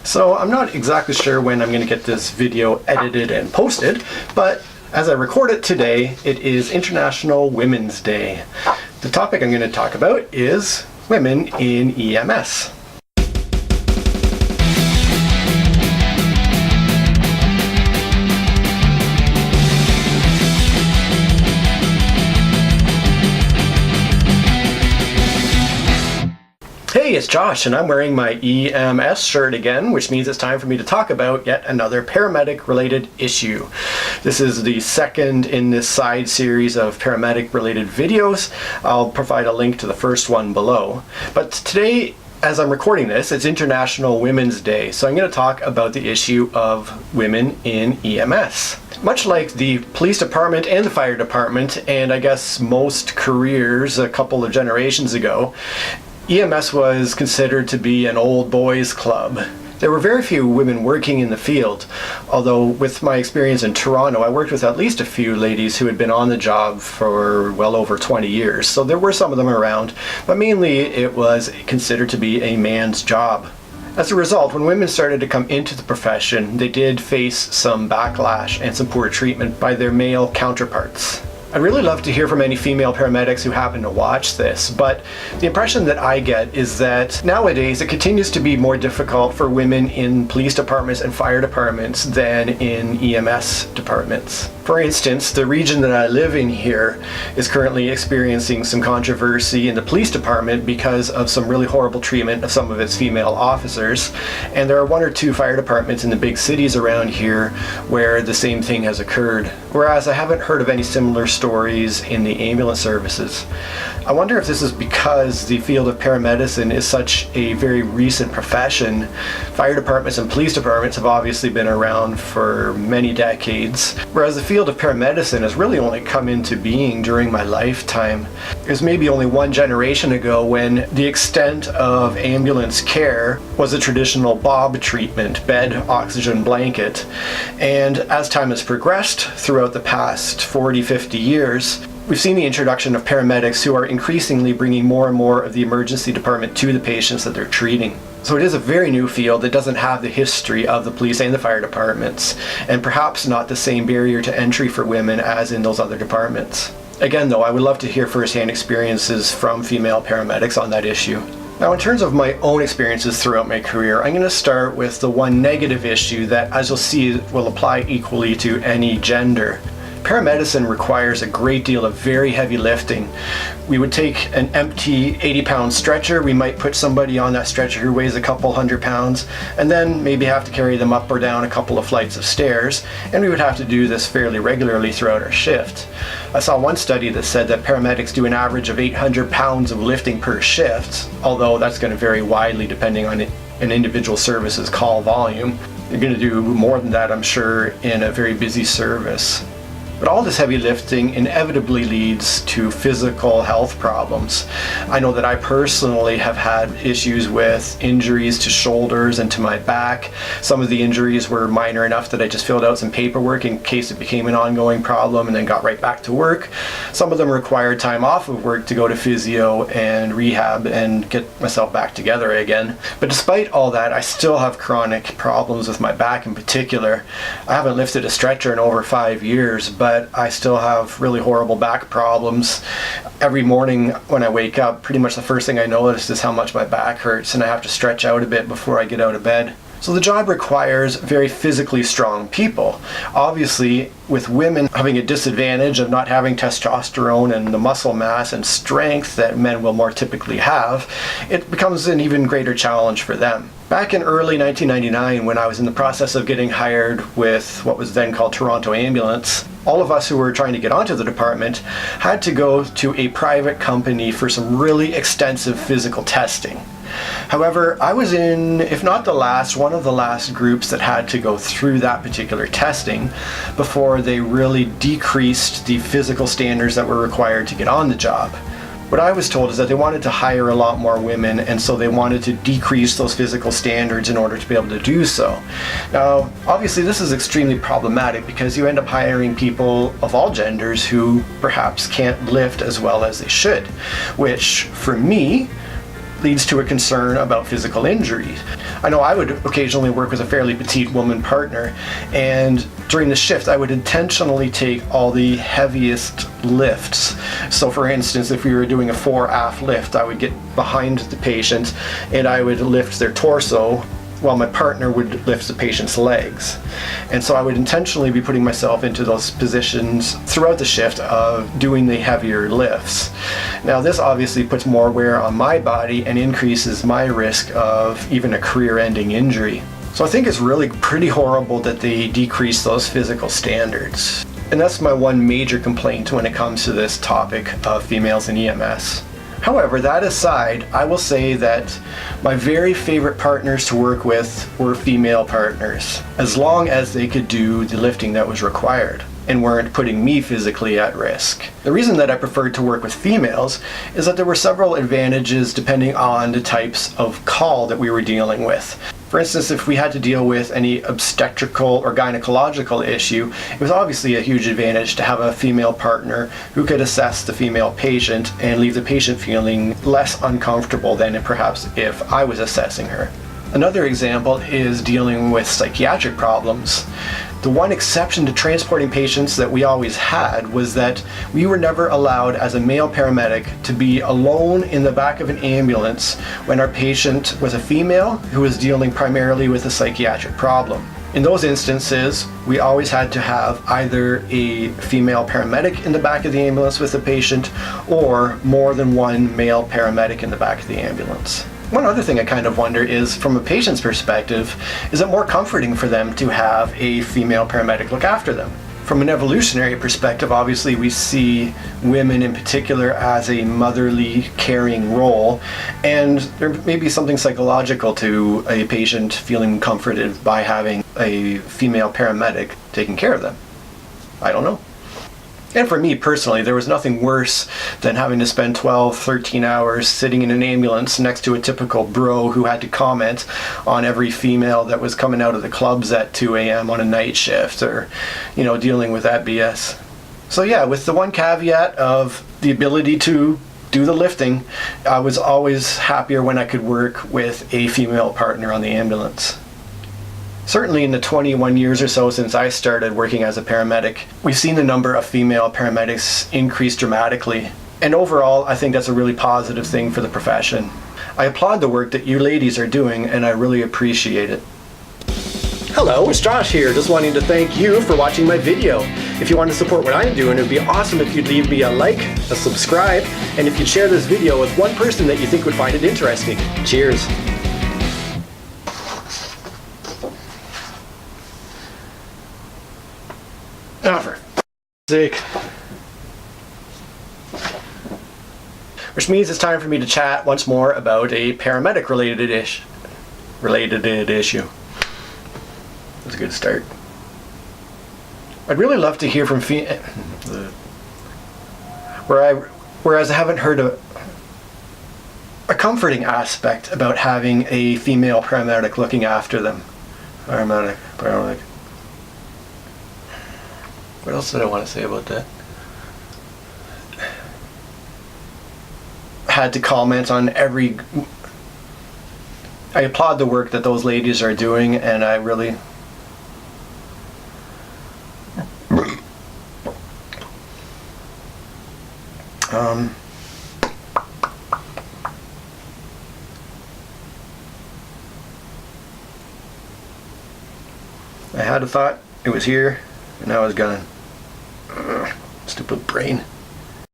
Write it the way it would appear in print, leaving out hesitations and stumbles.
So I'm not exactly sure when I'm going to get this video edited and posted, but as I record it today, it is International Women's Day. The topic I'm going to talk about is women in EMS. Hey, it's Josh, and I'm wearing my EMS shirt again, which means it's time for me to talk about yet another paramedic-related issue. This is the second in this side series of paramedic-related videos. I'll provide a link to the first one below. But today, as I'm recording this, it's International Women's Day, so I'm going to talk about the issue of women in EMS. Much like the police department and the fire department, and I guess most careers a couple of generations ago, EMS was considered to be an old boys club. There were very few women working in the field, although with my experience in Toronto, I worked with at least a few ladies who had been on the job for well over 20 years, so there were some of them around, but mainly it was considered to be a man's job. As a result, when women started to come into the profession, they did face some backlash and some poor treatment by their male counterparts. I'd really love to hear from any female paramedics who happen to watch this, but the impression that I get is that nowadays it continues to be more difficult for women in police departments and fire departments than in EMS departments. For instance, the region that I live in here is currently experiencing some controversy in the police department because of some really horrible treatment of some of its female officers, and there are one or two fire departments in the big cities around here where the same thing has occurred, whereas I haven't heard of any similar stories in the ambulance services. I wonder if this is because the field of paramedicine is such a very recent profession. Fire departments and police departments have obviously been around for many decades, whereas the field of paramedicine has really only come into being during my lifetime. It was maybe only one generation ago when the extent of ambulance care was a traditional BOB treatment, bed, oxygen, blanket. And as time has progressed throughout the past 40, 50 years, we've seen the introduction of paramedics who are increasingly bringing more and more of the emergency department to the patients that they're treating. So it is a very new field that doesn't have the history of the police and the fire departments, and perhaps not the same barrier to entry for women as in those other departments. Again though, I would love to hear first-hand experiences from female paramedics on that issue. Now, in terms of my own experiences throughout my career, I'm going to start with the one negative issue that, as you'll see, will apply equally to any gender. Paramedicine requires a great deal of very heavy lifting. We would take an empty 80-pound stretcher, we might put somebody on that stretcher who weighs a couple hundred pounds, and then maybe have to carry them up or down a couple of flights of stairs, and we would have to do this fairly regularly throughout our shift. I saw one study that said that paramedics do an average of 800 pounds of lifting per shift, although that's going to vary widely depending on an individual service's call volume. You're going to do more than that, I'm sure, in a very busy service. But all this heavy lifting inevitably leads to physical health problems. I know that I personally have had issues with injuries to shoulders and to my back. Some of the injuries were minor enough that I just filled out some paperwork in case it became an ongoing problem and then got right back to work. Some of them required time off of work to go to physio and rehab and get myself back together again. But despite all that, I still have chronic problems with my back in particular. I haven't lifted a stretcher in over 5 years, but I still have really horrible back problems. Every morning when I wake up, pretty much the first thing I notice is how much my back hurts, and I have to stretch out a bit before I get out of bed. So the job requires very physically strong people. Obviously, with women having a disadvantage of not having testosterone and the muscle mass and strength that men will more typically have, it becomes an even greater challenge for them. Back in early 1999, when I was in the process of getting hired with what was then called Toronto Ambulance, all of us who were trying to get onto the department had to go to a private company for some really extensive physical testing. However, I was in, if not the last, one of the last groups that had to go through that particular testing before they really decreased the physical standards that were required to get on the job. What I was told is that they wanted to hire a lot more women, and so they wanted to decrease those physical standards in order to be able to do so. Now, obviously this is extremely problematic because you end up hiring people of all genders who perhaps can't lift as well as they should, which for me leads to a concern about physical injuries. I know I would occasionally work with a fairly petite woman partner, and during the shift I would intentionally take all the heaviest lifts. So for instance, if we were doing a fore-aft lift, I would get behind the patient and I would lift their torso while my partner would lift the patient's legs. And so I would intentionally be putting myself into those positions throughout the shift of doing the heavier lifts. Now this obviously puts more wear on my body and increases my risk of even a career-ending injury. So I think it's really pretty horrible that they decrease those physical standards. And that's my one major complaint when it comes to this topic of females in EMS. However, that aside, I will say that my very favorite partners to work with were female partners, as long as they could do the lifting that was required and weren't putting me physically at risk. The reason that I preferred to work with females is that there were several advantages depending on the types of call that we were dealing with. For instance, if we had to deal with any obstetrical or gynecological issue, it was obviously a huge advantage to have a female partner who could assess the female patient and leave the patient feeling less uncomfortable than perhaps if I was assessing her. Another example is dealing with psychiatric problems. The one exception to transporting patients that we always had was that we were never allowed as a male paramedic to be alone in the back of an ambulance when our patient was a female who was dealing primarily with a psychiatric problem. In those instances, we always had to have either a female paramedic in the back of the ambulance with the patient or more than one male paramedic in the back of the ambulance. One other thing I kind of wonder is, from a patient's perspective, is it more comforting for them to have a female paramedic look after them? From an evolutionary perspective, obviously we see women in particular as a motherly, caring role, and there may be something psychological to a patient feeling comforted by having a female paramedic taking care of them. I don't know. And for me personally, there was nothing worse than having to spend 12, 13 hours sitting in an ambulance next to a typical bro who had to comment on every female that was coming out of the clubs at 2 a.m. on a night shift, or, dealing with that BS. So yeah, with the one caveat of the ability to do the lifting, I was always happier when I could work with a female partner on the ambulance. Certainly in the 21 years or so since I started working as a paramedic, we've seen the number of female paramedics increase dramatically. And overall, I think that's a really positive thing for the profession. I applaud the work that you ladies are doing, and I really appreciate it. Hello, it's Josh here, just wanting to thank you for watching my video. If you want to support what I'm doing, it would be awesome if you'd leave me a like, a subscribe, and if you'd share this video with one person that you think would find it interesting. Cheers. Oh, for sake. Which means it's time for me to chat once more about a paramedic related issue. That's a good start. I'd really love to hear from whereas I haven't heard a comforting aspect about having a female paramedic looking after them. Paramedic. What else did I want to say about that? I had to comment on I applaud the work that those ladies are doing, and I really I had a thought, it was here, and now it's gone. Stupid brain.